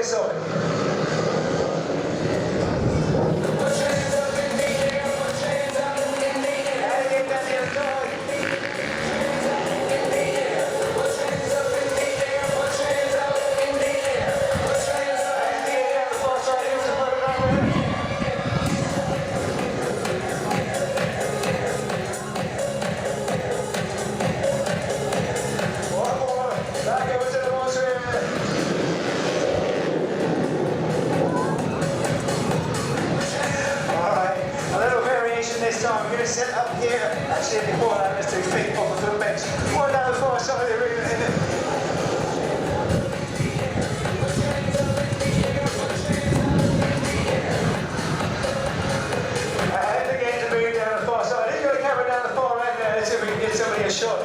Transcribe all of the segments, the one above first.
this on. I'm going to sit up here. Actually, before that, let's do feet off the bench. One down the far side of the arena. And again to move down the far side. Who's got a camera down the far end there? Let's see if we can get somebody a shot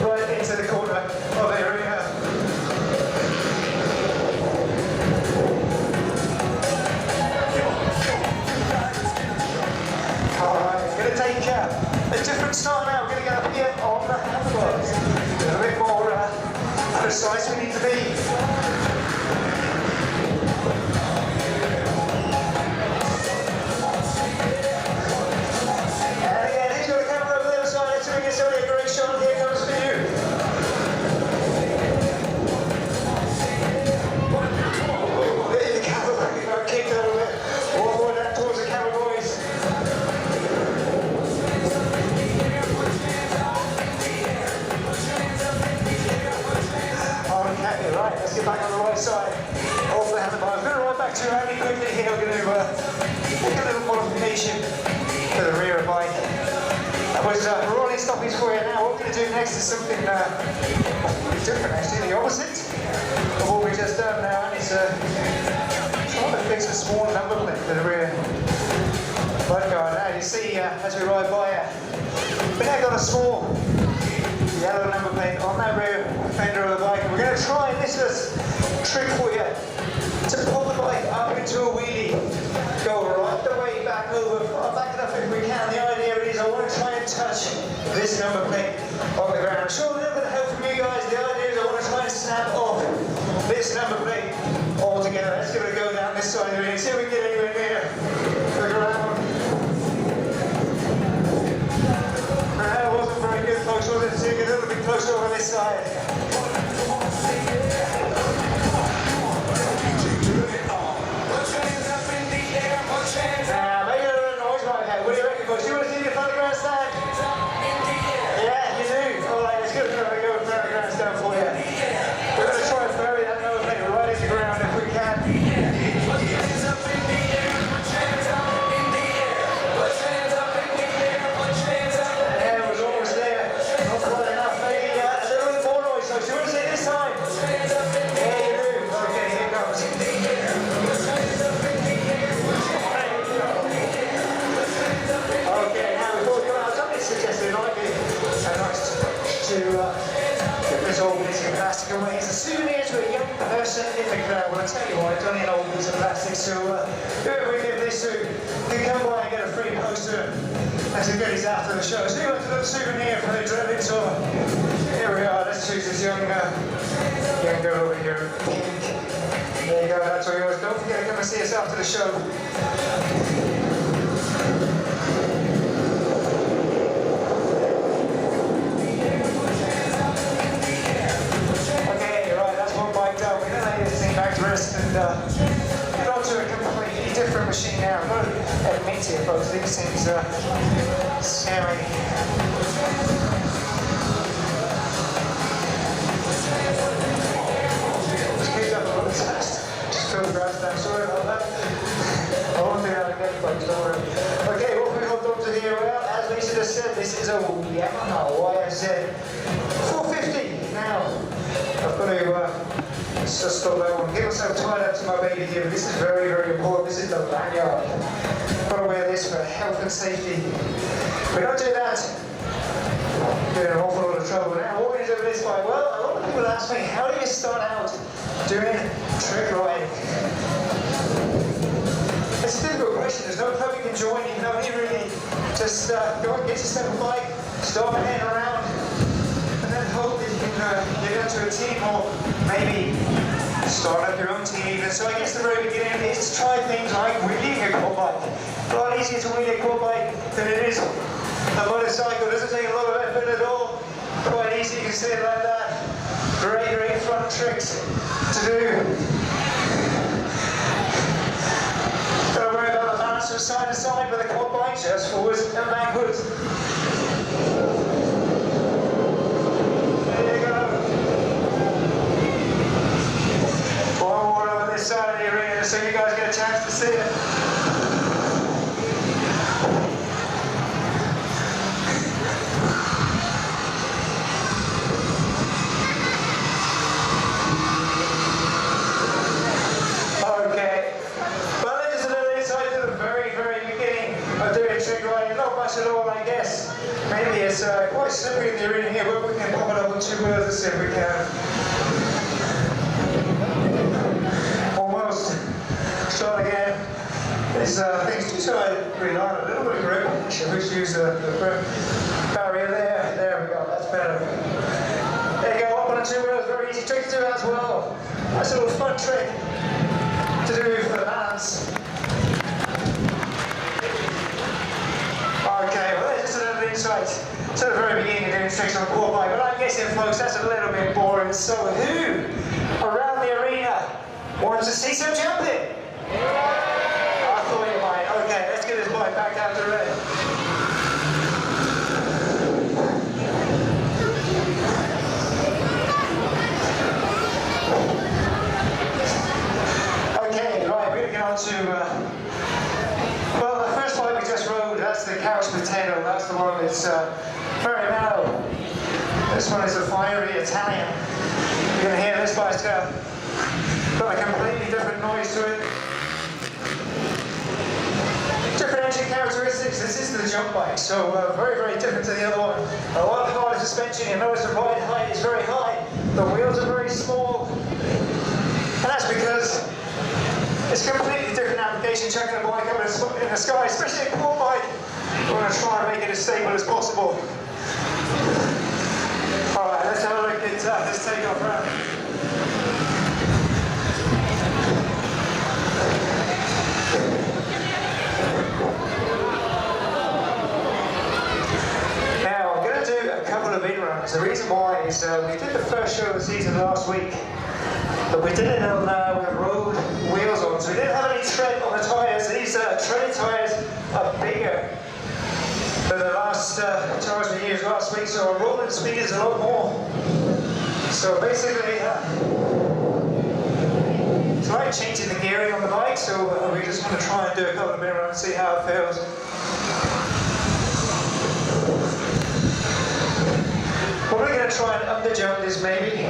right into the corner of the arena. Take a different style now. We're going to get up here on the handlebars. A little bit more precise we need to be. And again, who's got a camera over the other side? Let's see if we get somebody a great shot. Here comes for you. There's the camera back. If I kick it a little bit. One more down towards the camera, boys. Right, let's get back on the right side. Off the handlebars. We're going to ride back to Andy quickly here. We're going to make a little modification to the rear bike. That was rolling stoppies for you. Now, what we're going to do next is something different, actually, the opposite of what we just done now. And it's trying to fix a small number plate to the rear bike guard. Now, you see, as we ride by, we now got a small yellow number plate on that rear fender of the bike. We're going to try this trick for you to pull the bike up into a wheelie. Go right the way back over, back it up if we can. The idea is I want to try and touch this number plate on the ground. I'm sure a little bit of help from you guys. The idea is I want to try and snap off this number plate altogether. Let's give it a go down this side of the ring. See if we can get anywhere near the ground. That wasn't very good, folks, was it? So you get a little bit closer over this side. Now, make a little noise right here. What do you reckon, folks? Do you want to see the front of the grandstand? Yeah, you do. Alright, let's go for a go with the grandstand for you. We're going to try and bury that number plate right into the ground if we can. Plastic away. It's a souvenir to a young person in the crowd. Well, I tell you what, it's only an old piece of plastic, so whoever we give this to, you come by and get a free poster as a goodies after the show. So you want a little souvenir for the Dreaded tour. Here we are, let's choose this young girl over here. There you go, that's all yours. Don't forget to come and see us after the show. And get onto a completely different machine now. I've got to admit to you, folks, these things are scary. Just keep up a little fast. Just feel the grass down. Sorry about that. I won't do that again, folks, don't worry. Okay, what we hooked up to here, well, as Lisa just said, this is a Yamaha YZ 450. Now, I've got to let's just stop that one. Get myself tied up to my baby here, but this is very, very important. This is the lanyard. I've got to wear this for health and safety. If we don't do that, we're in an awful lot of trouble. Now, what we do with this bike? Well, a lot of people ask me, how do you start out doing trick riding? It's a difficult question. There's no club you can join. You can only really just go and get yourself a bike, start heading around, and then hope that you can get into a team or maybe start up your own team even. So I guess the very beginning is to try things like wheeling a quad bike. A lot easier to wheel a quad bike than it is a motorcycle. It doesn't take a lot of effort at all. Quite easy, you can see it like that. Great front tricks to do. Don't worry about the balance from side to side with a quad bike, just forwards and backwards. There you go. One more over this side of the arena so you guys get a chance to see it. At all, I guess. Maybe it's quite slippery in the arena here, but we can pop it up on 2 wheels and see if we can. Almost. Start again. This thing's just got to rely on a little bit of grip. Should we use the grip barrier there? There we go, that's better. There you go, up on the 2 wheels, very easy trick to do as well. Nice little fun trick to do for the balance. Okay, well that's just a little insight to the very beginning of doing tricks on a quad bike, but I'm guessing, folks, that's a little bit boring. So who around the arena wants to see some jumping? I thought you might. Okay, let's get this bike back down to red. Okay, right, we're going to get on to well, the first bike we just rode, that's the couch potato. That's the one that's very mellow. This one is a fiery Italian. You're going to hear this bike's got a completely different noise to it. Different engine characteristics. This is the jump bike, so very different to the other one. A lot harder suspension. You notice the ride height is very high. The wheels are very small. And that's because it's a completely different application, chucking a bike up in the sky, especially a quad bike. We're going to try and make it as stable as possible. Alright, let's have a look at this takeoff round. Now, I'm going to do a couple of in-runs. The reason why is we did the first show of the season last week. But we did it with road wheels on, so we didn't have any tread on the tyres. These treaded tyres are bigger than the last tyres we used last week, so our rolling speed is a lot more. So basically, it's like changing the gearing on the bike, so we're just going to try and do a couple of minutes and see how it feels. What we're going to try and underjump this maybe.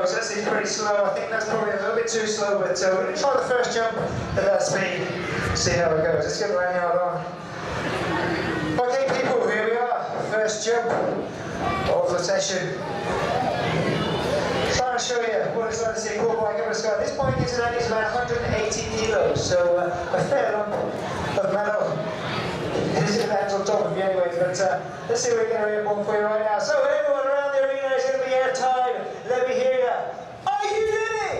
That seems pretty slow. I think that's probably a little bit too slow, but we're going to try the first jump at that speed, see how it goes. Let's get the lanyard on. Okay people, here we are. First jump of the session. Trying to show you what it's like to see a quad bike up in the sky. This bike is about 180 kilos, so a fair lump of metal. It is hands on top of you anyway, but let's see what we can read one for you right now. So everyone around the arena is going to be air time. Let me hear you. Are you ready?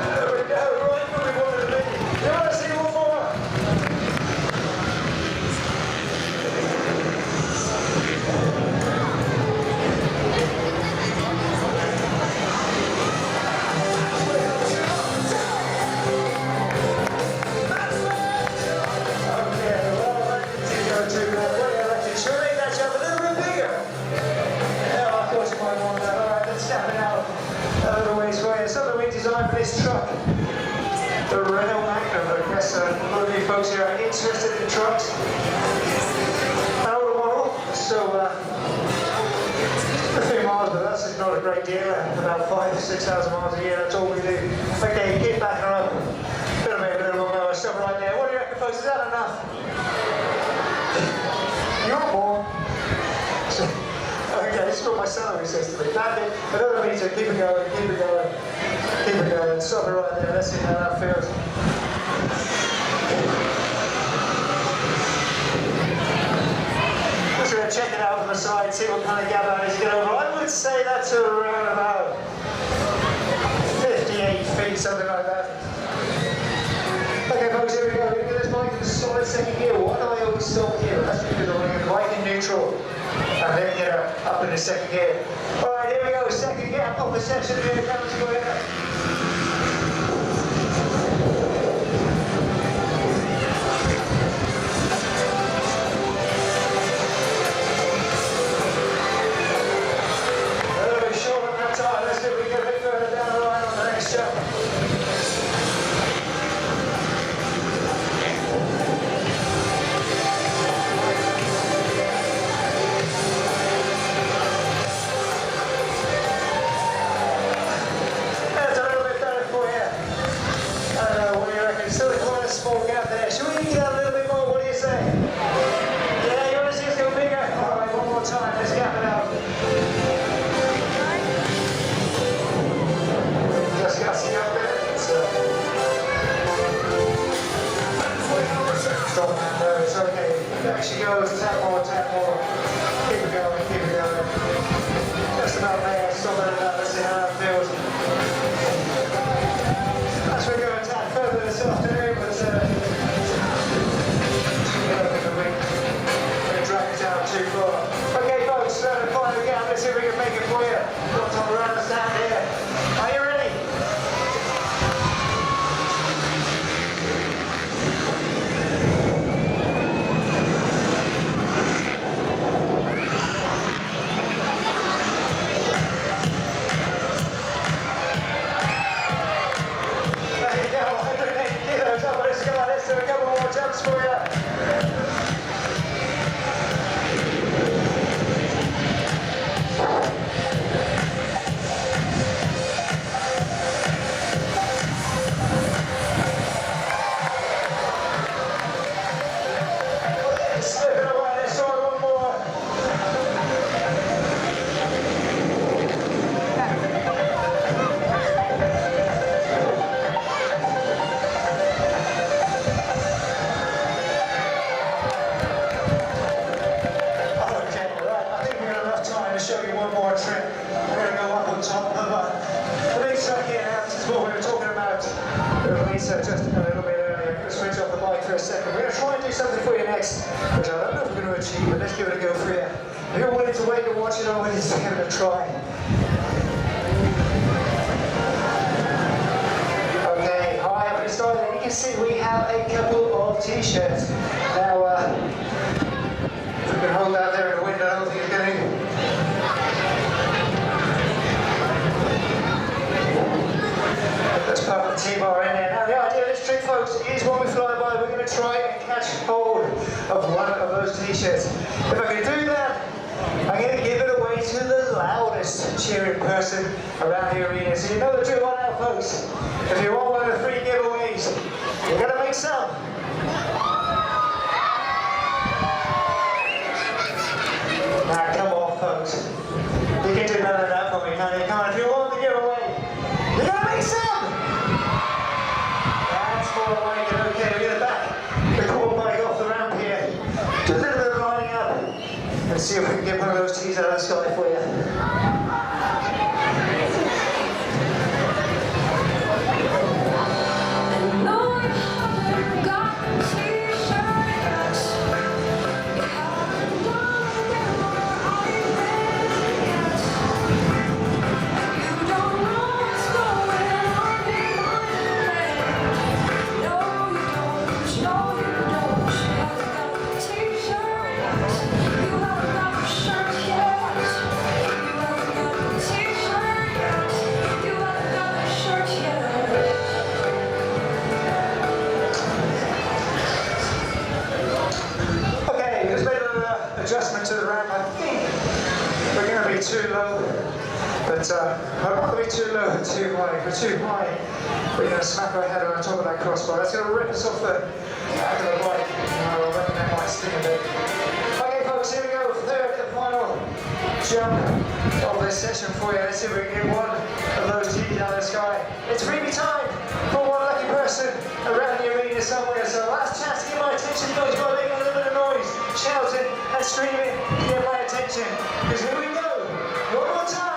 There we go, right where we wanted to be. You want to see one more? For this truck, the Renault Magnum. I guess a lot of you folks here are interested in trucks. An older model, so a few miles, but that's not a great deal. About 5,000 to 6,000 miles a year, that's all we do. Okay, keep backing her up. A little more, stop right there. What do you reckon, folks? Is that enough? You want more? Okay, this is what my salary says to me. Another meter, keep it going, keep it going. Keep it going, stop it right there. Let's see how that feels. Just going to check it out from the side, see what kind of gap that is going over. I would say that's around about 58 feet, something like that. Okay folks, here we go. We're going to get this bike in the solid second gear. Why do I always stop here? That's because I'm going to get the bike in neutral and then get her up in the second gear. Alright, here we go. Second gear, up the section here. Cameras go in there. She goes, tap more, tap more. Keep it going, keep it going. Just about there, stop it about, let's see how that feels. As we go a tad further this afternoon, but we're drag it down too far. Okay folks, the final gap, let's see if we can make it for you. Got time around the stand here. Are you ready? Just a little bit earlier. I'm going to switch off the bike for a second. We're going to try and do something for you next, which I don't know if we're going to achieve, but let's give it a go for you. If you're willing to wait and watch it, I'm willing to give it a try. Okay, hi, I'm going to start there. You can see we have a couple of t-shirts. Now, if we can hold that there in the wind, I don't think it's going to. Let's put the T-bar in there. Now the idea of this trick, folks, is when we fly by, we're going to try and catch hold of one of those t-shirts. If I can do that, I'm going to give it away to the loudest cheering person around the arena. So you know the drill by now, folks. If you want one of the 3 giveaways, you're going to make some. Now come on, folks. You can do better than that for me, can't you? Come on, if you want the giveaway, you're going to make some. Okay, we're going to back the core bike off the ramp here. Do a little bit of lining up and see if we can get one of those tees out of the sky for you. Lord, God. But I don't want to be too low and too high. If we're too high, we're going to smack our head on top of that crossbar. That's going to rip us off the back of the bike. I reckon that might sting a bit. Okay folks, here we go. Third and final jump of this session for you. Let's see if we can get one of those T's out of the sky. It's freebie time for one lucky person around the arena somewhere. So last chance to get my attention, guys. You've got to make a little bit of noise, shouting and screaming to get my attention. Because here we go. One more time.